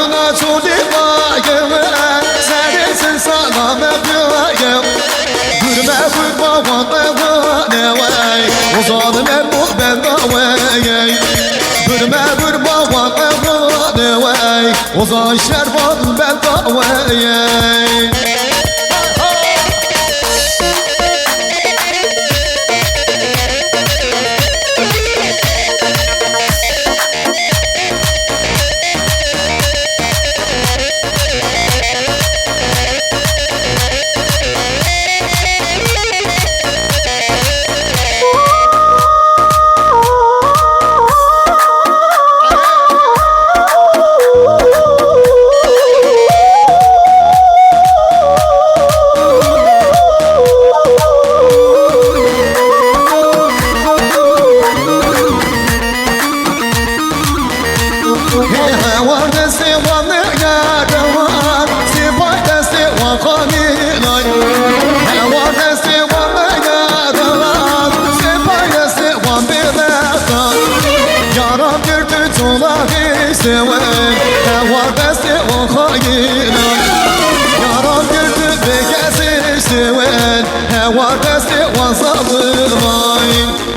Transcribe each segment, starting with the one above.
Yaramına çok dikmayım Seninsin sana yapıyorum Gülme vurma vana ne vay Uzanım en mut ben de vay Gülme vurma vana ne vay Uzan şervan ben de vay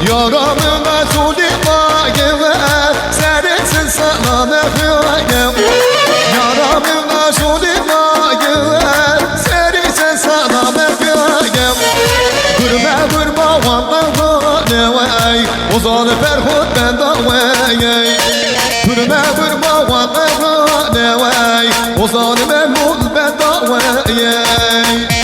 Yaramına çok dikmayım Seninsin sana yapıyorum Yaramına çok dikmayım Seninsin sana yapıyorum Gülme vurma vana ne vay Uzanı ferhut ben de vay Gülme vurma vana ne vay Uzanı memnun ben de vay